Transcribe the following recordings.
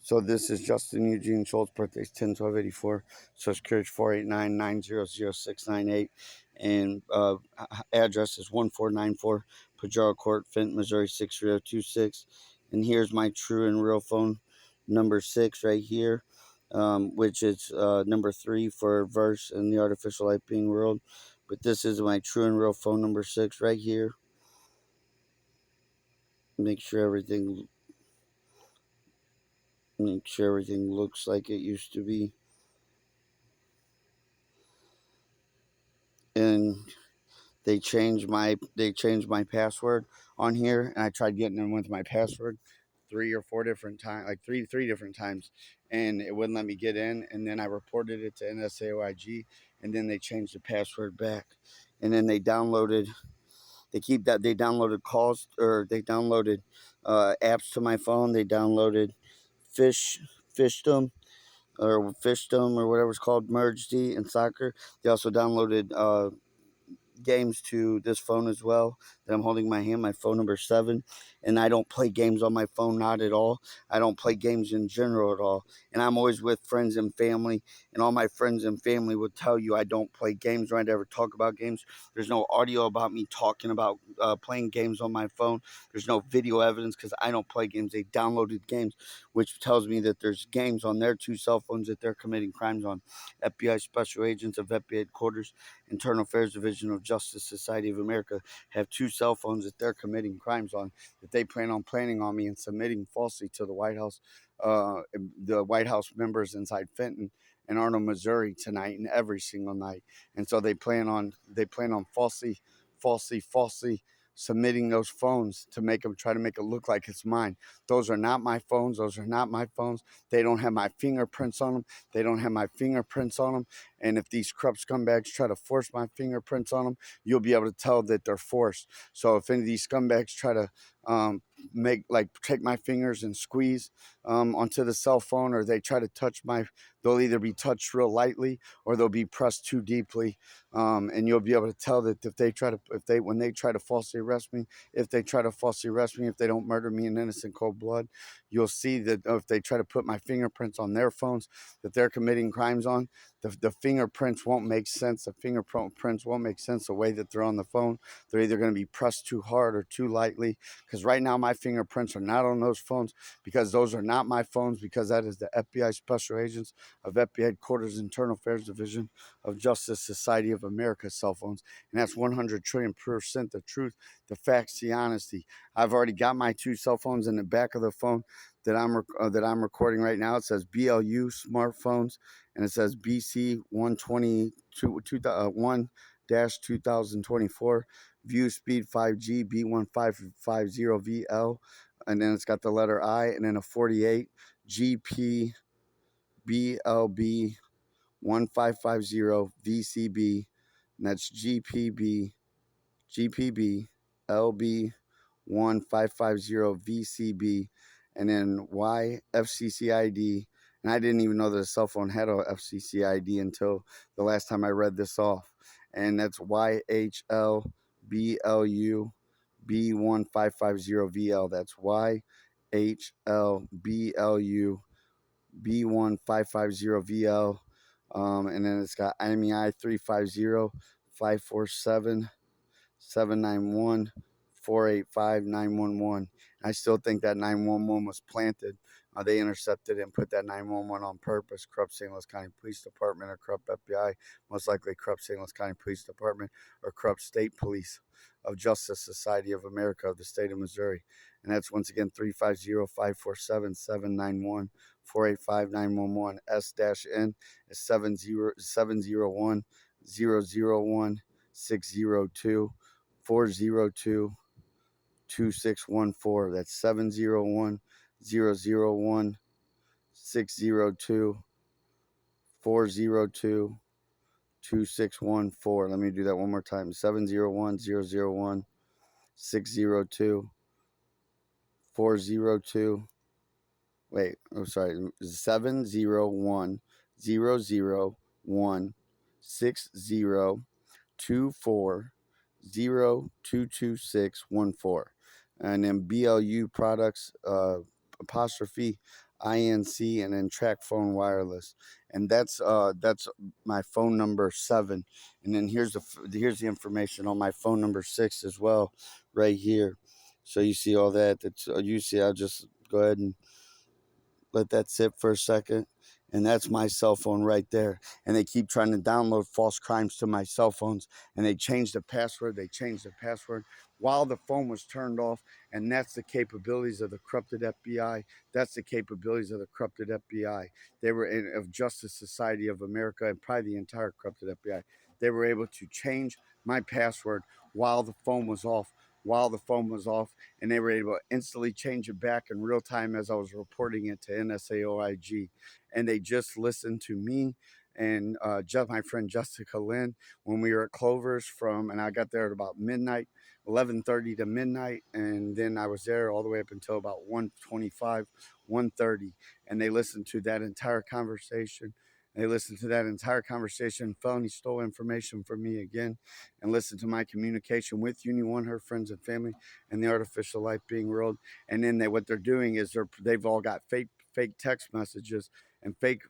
So this is Justin Eugene Schultz, birthday's 10/12/84, social security 489-900-698, and address is 1494 Pajaro Court, Fenton, Missouri 63026. And here's my true and real phone number 6 right here, which is number 3 for verse in the artificial light being world. But this is my true and real phone number 6 right here. Make sure everything looks like it used to be. And they changed my password on here, and I tried getting in with my password 3 different times, and it wouldn't let me get in. And then I reported it to NSAOIG, and then they changed the password back. And then they downloaded calls, or they downloaded apps to my phone. They downloaded Fishdom or whatever it's called, Merge D and Soccer. They also downloaded games to this phone as well that I'm holding in my hand, my phone number 7. And I don't play games on my phone, not at all. I don't play games in general at all. And I'm always with friends and family, and all my friends and family will tell you I don't play games or I never talk about games. There's no audio about me talking about playing games on my phone. There's no video evidence because I don't play games. They downloaded games, which tells me that there's games on their 2 cell phones that they're committing crimes on. FBI Special Agents of FBI Headquarters, Internal Affairs Division of Justice Society of America, have 2 cell phones that they're committing crimes on, that they plan on planning on me and submitting falsely to the White House, members inside Fenton and Arnold, Missouri tonight and every single night. And so they plan on falsely submitting those phones to try to make it look like it's mine. Those are not my phones. They don't have my fingerprints on them. And if these corrupt scumbags try to force my fingerprints on them, you'll be able to tell that they're forced. So if any of these scumbags try to take my fingers and squeeze onto the cell phone, or they try to they'll either be touched real lightly or they'll be pressed too deeply. And you'll be able to tell that if they try to falsely arrest me, if they don't murder me in innocent cold blood, you'll see that if they try to put my fingerprints on their phones that they're committing crimes on, the fingerprints won't make sense. The fingerprints won't make sense the way that they're on the phone. They're either going to be pressed too hard or too lightly, because right now my fingerprints are not on those phones, because those are not my phones, because that is the FBI Special Agents of FBI Headquarters, Internal Affairs Division of Justice Society of America cell phones. And that's 100 trillion% the truth, the facts, the honesty. I've already got my 2 cell phones in the back of the phone that I'm recording right now. It says BLU smartphones, and it says BC 1-2024 view speed 5G B1550VL, and then it's got the letter I, and then a 48 GP BLB 1550 VCB, and that's GPB LB 1550 VCB, and then Y FCC ID. And I didn't even know that a cell phone had a FCC ID until the last time I read this off. And that's YHLBLU B1550VL. That's YHLBLU B1550VL. And then it's got IMEI 350-547-791-485-911. I still think that 911 was planted. They intercepted it and put that 911 on purpose. Corrupt St. Louis County Police Department or corrupt FBI, most likely corrupt St. Louis County Police Department or corrupt State Police of Justice Society of America of the state of Missouri. And that's once again 350-547-791-485-911. S-N is 701-001-602. 402-2614. That's 701-001-602. 402-2614. Let me do that one more time. 701-001-602. 402. Wait, I'm sorry. 701-001-6024-022614. And then BLU products, apostrophe INC and then track phone wireless, and that's my phone number 7, and then here's the information on my phone number 6 as well, right here. So you see all that. That's you see. I'll just go ahead and let that sit for a second. And that's my cell phone right there. And they keep trying to download false crimes to my cell phones. And they changed the password. They changed the password while the phone was turned off. And that's the capabilities of the corrupted FBI. That's the capabilities of the corrupted FBI. They were of Justice Society of America and probably the entire corrupted FBI. They were able to change my password while the phone was off. While the phone was off, and they were able to instantly change it back in real time as I was reporting it to NSAOIG. And they just listened to me and just my friend Jessica Lynn when we were at Clover's and I got there at about midnight, 11:30 to midnight, and then I was there all the way up until about 1:25, 1:30, and they listened to that entire conversation. They listened to that entire conversation. Felony stole information from me again, and listened to my communication with Uni One, her friends and family, and the artificial life being rolled. And then what they're doing is they've all got fake text messages and fake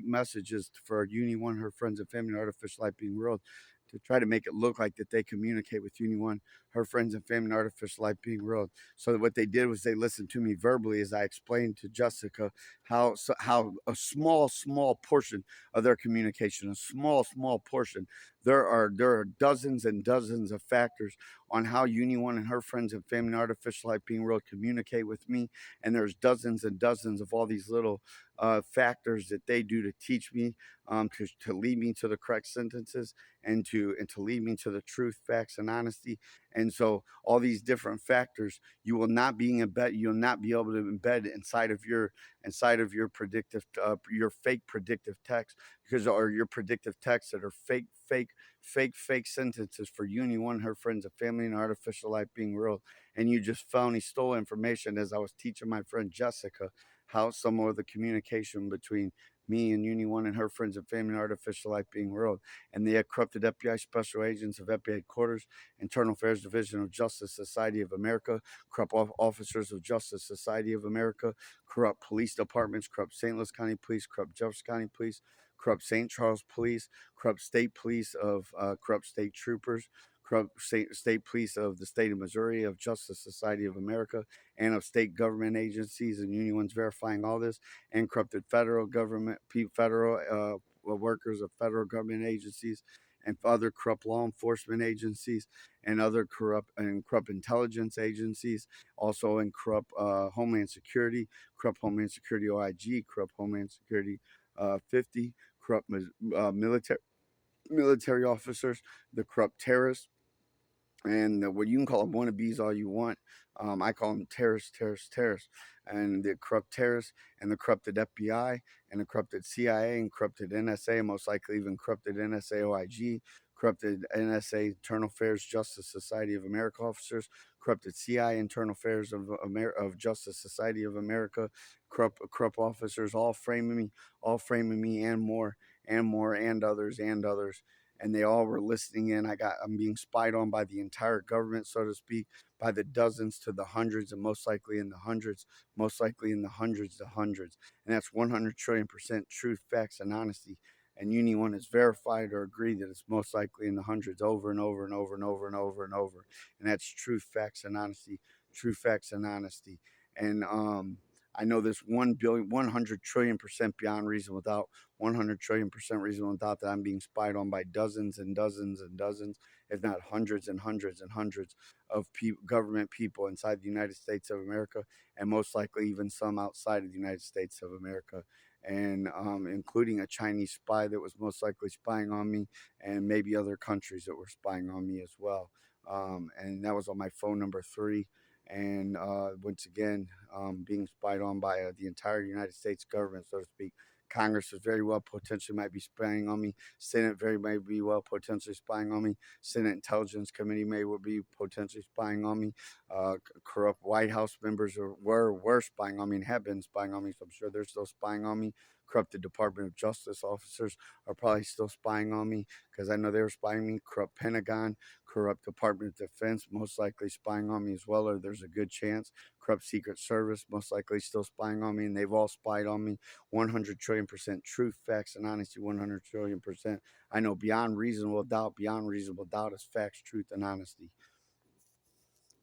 messages for Uni One, her friends and family, and artificial life being rolled, to try to make it look like that they communicate with Uni One, her friends and family, and artificial life being rolled. So what they did was they listened to me verbally as I explained to Jessica how a small portion of their communication, a small portion. There are dozens and dozens of factors on how Uni One and her friends and family and artificial life being real communicate with me, and there's dozens and dozens of all these little factors that they do to teach me, to lead me to the correct sentences, and to lead me to the truth, facts, and honesty. And so all these different factors you will not you'll not be able to embed inside of your predictive your fake predictive text, because or your predictive texts that are fake sentences for Uni One, her friends and family, and artificial life being real. And you just phony stole information as I was teaching my friend Jessica how some of the communication between me and Uni One and her friends and family and artificial life being real. And the corrupted FBI special agents of FBI headquarters, Internal Affairs Division of Justice Society of America, corrupt officers of Justice Society of America, corrupt police departments, corrupt St. Louis County Police, corrupt Jefferson County Police, corrupt St. Charles Police, corrupt state police of corrupt state troopers, corrupt state police of the state of Missouri, of Justice Society of America, and of state government agencies, and Union One's verifying all this, and corrupted federal government, federal workers of federal government agencies, and other corrupt law enforcement agencies, and other corrupt intelligence agencies, also in corrupt Homeland Security, corrupt Homeland Security OIG, corrupt Homeland Security 50, corrupt military officers, the corrupt terrorists, and what you can call them wannabes all you want. I call them terrorists, and the corrupt terrorists, and the corrupted FBI, and the corrupted CIA, and corrupted NSA, most likely even corrupted NSA OIG, corrupted NSA Internal Affairs Justice Society of America officers, corrupted CI Internal Affairs of Justice Society of America, corrupt officers, all framing me, and more, and others, and they all were listening in. I'm being spied on by the entire government, so to speak, by the dozens to the hundreds, and most likely in the hundreds, to hundreds. And that's 100 trillion% truth, facts, and honesty. And Uni One has verified or agreed that it's most likely in the hundreds over and over and over and over and over and over. And that's truth, facts, and honesty. True facts and honesty. And I know this 1 billion, 100 trillion% beyond reasonable doubt, 100 trillion% reasonable doubt that I'm being spied on by dozens and dozens and dozens, if not hundreds and hundreds and hundreds of government people inside the United States of America, and most likely even some outside of the United States of America, and including a Chinese spy that was most likely spying on me, and maybe other countries that were spying on me as well. And that was on my phone number 3. And once again, being spied on by the entire United States government, so to speak. Congress is very well potentially might be spying on me. Senate very may be well potentially spying on me. Senate Intelligence Committee may be potentially spying on me. Corrupt White House members were spying on me and have been spying on me, so I'm sure they're still spying on me. corrupted Department of Justice officers are probably still spying on me, because I know they were spying on me. Corrupt Pentagon, corrupt Department of Defense, most likely spying on me as well, or there's a good chance. Corrupt Secret Service, most likely still spying on me, and they've all spied on me. 100 trillion% truth, facts, and honesty. 100 trillion%. I know beyond reasonable doubt is facts, truth, and honesty.